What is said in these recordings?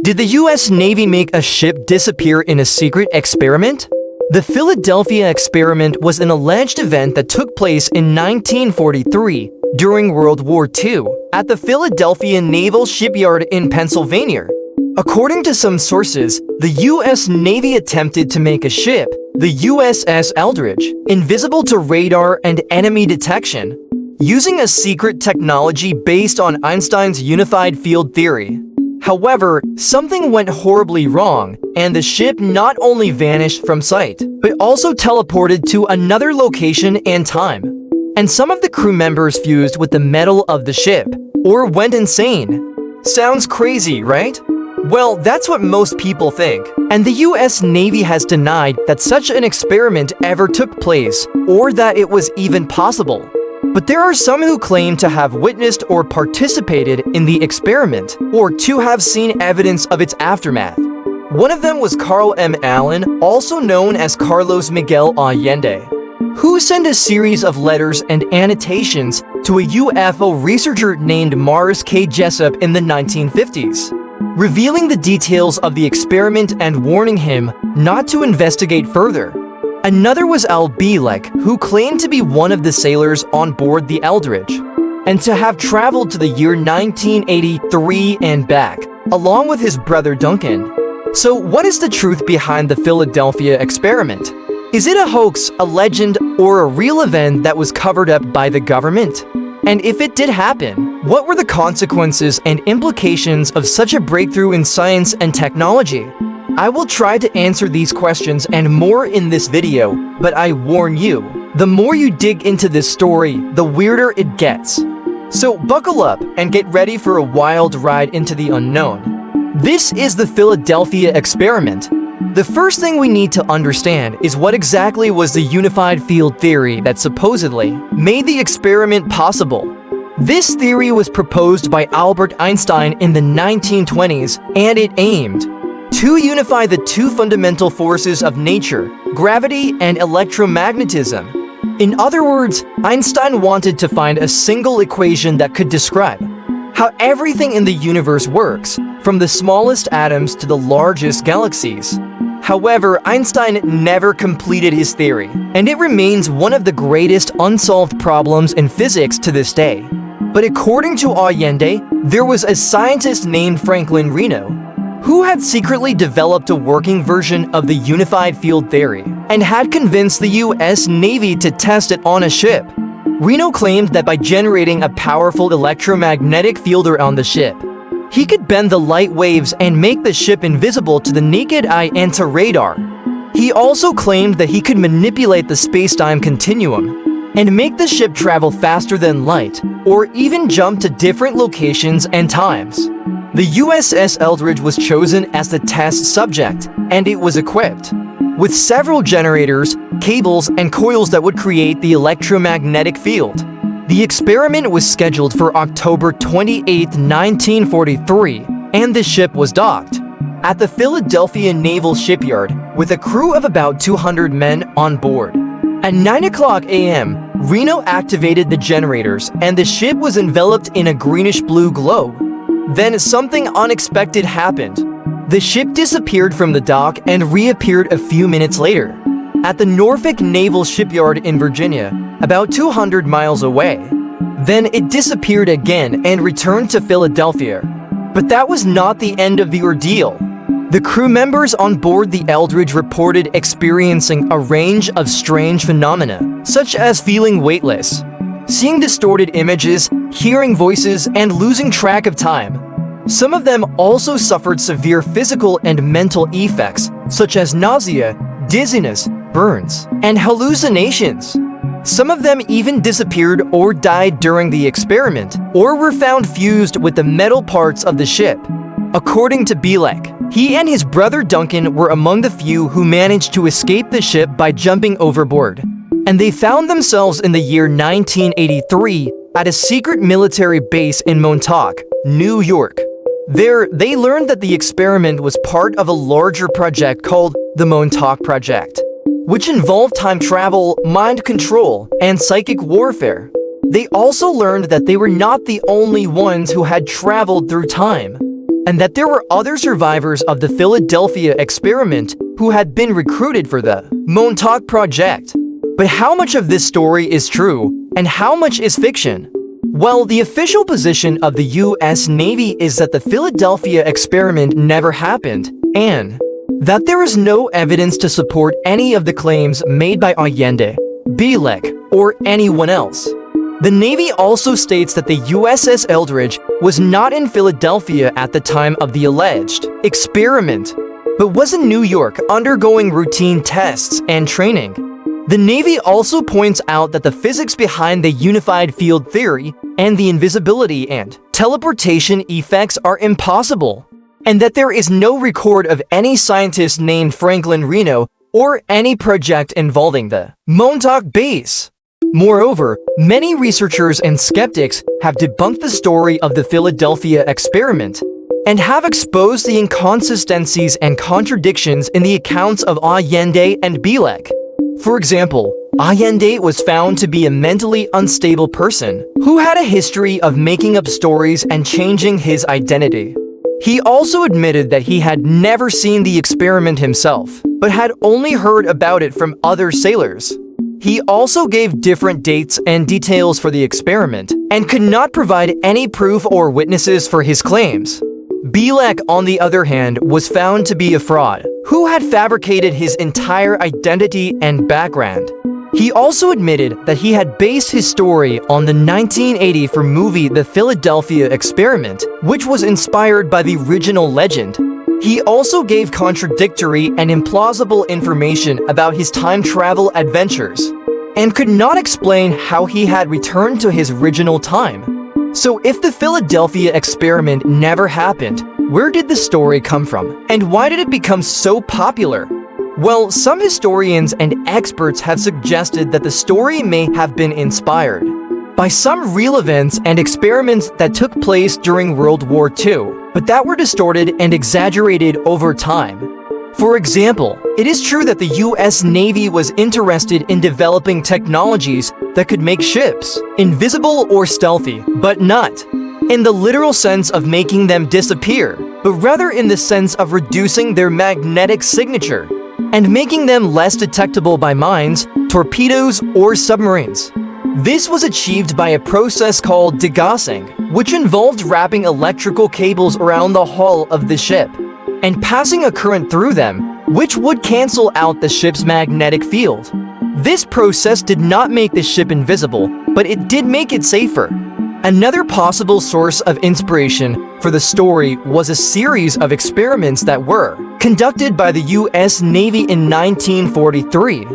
Did the US Navy make a ship disappear in a secret experiment? The Philadelphia experiment was an alleged event that took place in 1943 during World War II at the Philadelphia Naval Shipyard in Pennsylvania. According to some sources, the US Navy attempted to make a ship, the USS Eldridge, invisible to radar and enemy detection, using a secret technology based on Einstein's unified field theory. However, something went horribly wrong, and the ship not only vanished from sight, but also teleported to another location and time. And some of the crew members fused with the metal of the ship, or went insane. Sounds crazy, right? Well, that's what most people think. And the US Navy has denied that such an experiment ever took place, or that it was even possible. But there are some who claim to have witnessed or participated in the experiment, or to have seen evidence of its aftermath. One of them was Carl M. Allen, also known as Carlos Miguel Allende, who sent a series of letters and annotations to a UFO researcher named Morris K. Jessup in the 1950s, revealing the details of the experiment and warning him not to investigate further. Another was Al Bielek, who claimed to be one of the sailors on board the Eldridge, and to have traveled to the year 1983 and back, along with his brother Duncan. So what is the truth behind the Philadelphia experiment? Is it a hoax, a legend, or a real event that was covered up by the government? And if it did happen, what were the consequences and implications of such a breakthrough in science and technology? I will try to answer these questions and more in this video, but I warn you, the more you dig into this story, the weirder it gets. So buckle up and get ready for a wild ride into the unknown. This is the Philadelphia experiment. The first thing we need to understand is what exactly was the unified field theory that supposedly made the experiment possible. This theory was proposed by Albert Einstein in the 1920s, and it aimed to unify the two fundamental forces of nature, gravity and electromagnetism. In other words, Einstein wanted to find a single equation that could describe how everything in the universe works, from the smallest atoms to the largest galaxies. However, Einstein never completed his theory, and it remains one of the greatest unsolved problems in physics to this day. But according to Allende, there was a scientist named Franklin Reno who had secretly developed a working version of the unified field theory and had convinced the US Navy to test it on a ship. Reno claimed that by generating a powerful electromagnetic field around the ship, he could bend the light waves and make the ship invisible to the naked eye and to radar. He also claimed that he could manipulate the space-time continuum and make the ship travel faster than light, or even jump to different locations and times. The USS Eldridge was chosen as the test subject, and it was equipped with several generators, cables, and coils that would create the electromagnetic field. The experiment was scheduled for October 28, 1943, and the ship was docked at the Philadelphia Naval Shipyard with a crew of about 200 men on board. At 9 a.m., Reno activated the generators, and the ship was enveloped in a greenish-blue glow. Then something unexpected happened. The ship disappeared from the dock and reappeared a few minutes later at the Norfolk Naval Shipyard in Virginia, about 200 miles away. Then it disappeared again and returned to Philadelphia. But that was not the end of the ordeal. The crew members on board the Eldridge reported experiencing a range of strange phenomena, such as feeling weightless, seeing distorted images, hearing voices, and losing track of time. Some of them also suffered severe physical and mental effects, such as nausea, dizziness, burns, and hallucinations. Some of them even disappeared or died during the experiment, or were found fused with the metal parts of the ship. According to Bielek, he and his brother Duncan were among the few who managed to escape the ship by jumping overboard, and they found themselves in the year 1983 at a secret military base in Montauk, New York. There, they learned that the experiment was part of a larger project called the Montauk Project, which involved time travel, mind control, and psychic warfare. They also learned that they were not the only ones who had traveled through time. and that there were other survivors of the Philadelphia experiment who had been recruited for the Montauk Project. But how much of this story is true, and how much is fiction? Well, the official position of the U.S. Navy is that the Philadelphia experiment never happened, and that there is no evidence to support any of the claims made by Allende, Bielek, or anyone else. The Navy also states that the USS Eldridge was not in Philadelphia at the time of the alleged experiment, but was in New York undergoing routine tests and training. The Navy also points out that the physics behind the unified field theory and the invisibility and teleportation effects are impossible, and that there is no record of any scientist named Franklin Reno or any project involving the Montauk base. Moreover, many researchers and skeptics have debunked the story of the Philadelphia experiment and have exposed the inconsistencies and contradictions in the accounts of Allende and Bielek. For example, Allende was found to be a mentally unstable person who had a history of making up stories and changing his identity. He also admitted that he had never seen the experiment himself, but had only heard about it from other sailors. He also gave different dates and details for the experiment and could not provide any proof or witnesses for his claims. Bielek, on the other hand, was found to be a fraud who had fabricated his entire identity and background. He also admitted that he had based his story on the 1984 movie The Philadelphia Experiment, which was inspired by the original legend. He also gave contradictory and implausible information about his time travel adventures, and could not explain how he had returned to his original time. So if the Philadelphia experiment never happened, where did the story come from? And why did it become so popular? Well, some historians and experts have suggested that the story may have been inspired by some real events and experiments that took place during World War II, but that were distorted and exaggerated over time. For example, it is true that the U.S. Navy was interested in developing technologies that could make ships invisible or stealthy, but not in the literal sense of making them disappear, but rather in the sense of reducing their magnetic signature and making them less detectable by mines, torpedoes, or submarines. This was achieved by a process called degaussing, which involved wrapping electrical cables around the hull of the ship and passing a current through them, which would cancel out the ship's magnetic field. This process did not make the ship invisible, but it did make it safer. Another possible source of inspiration for the story was a series of experiments that were conducted by the U.S. Navy in 1943,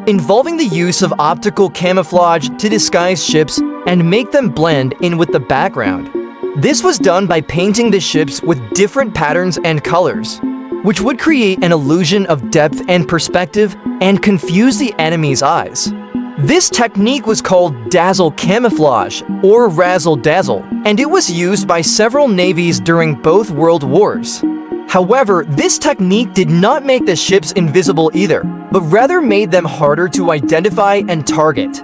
involving the use of optical camouflage to disguise ships and make them blend in with the background. This was done by painting the ships with different patterns and colors, which would create an illusion of depth and perspective and confuse the enemy's eyes. This technique was called dazzle camouflage or razzle-dazzle, and it was used by several navies during both world wars. However, this technique did not make the ships invisible either, but rather made them harder to identify and target.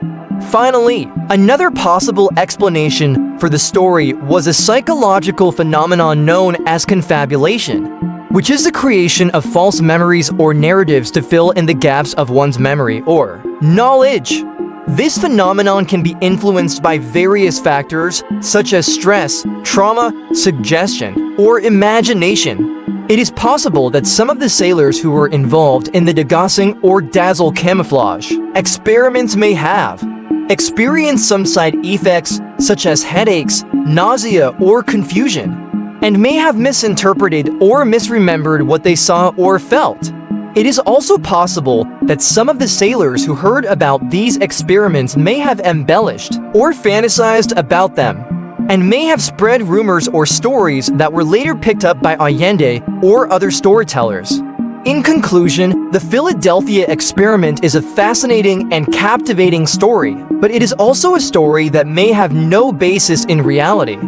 Finally, another possible explanation for the story was a psychological phenomenon known as confabulation, which is the creation of false memories or narratives to fill in the gaps of one's memory or knowledge. This phenomenon can be influenced by various factors such as stress, trauma, suggestion, or imagination. It is possible that some of the sailors who were involved in the degaussing or dazzle camouflage experiments may have experienced some side effects such as headaches, nausea, or confusion, and may have misinterpreted or misremembered what they saw or felt. It is also possible that some of the sailors who heard about these experiments may have embellished or fantasized about them, and may have spread rumors or stories that were later picked up by Allende or other storytellers. In conclusion, the Philadelphia experiment is a fascinating and captivating story, but it is also a story that may have no basis in reality.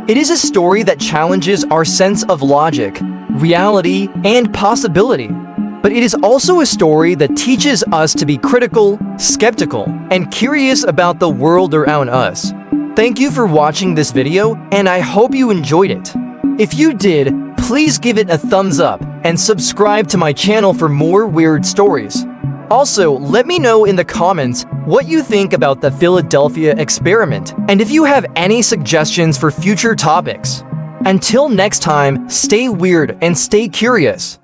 It is a story that challenges our sense of logic, reality, and possibility. But it is also a story that teaches us to be critical, skeptical, and curious about the world around us. Thank you for watching this video, and I hope you enjoyed it. If you did, please give it a thumbs up and subscribe to my channel for more weird stories. Also, let me know in the comments what you think about the Philadelphia experiment and if you have any suggestions for future topics. Until next time, stay weird and stay curious.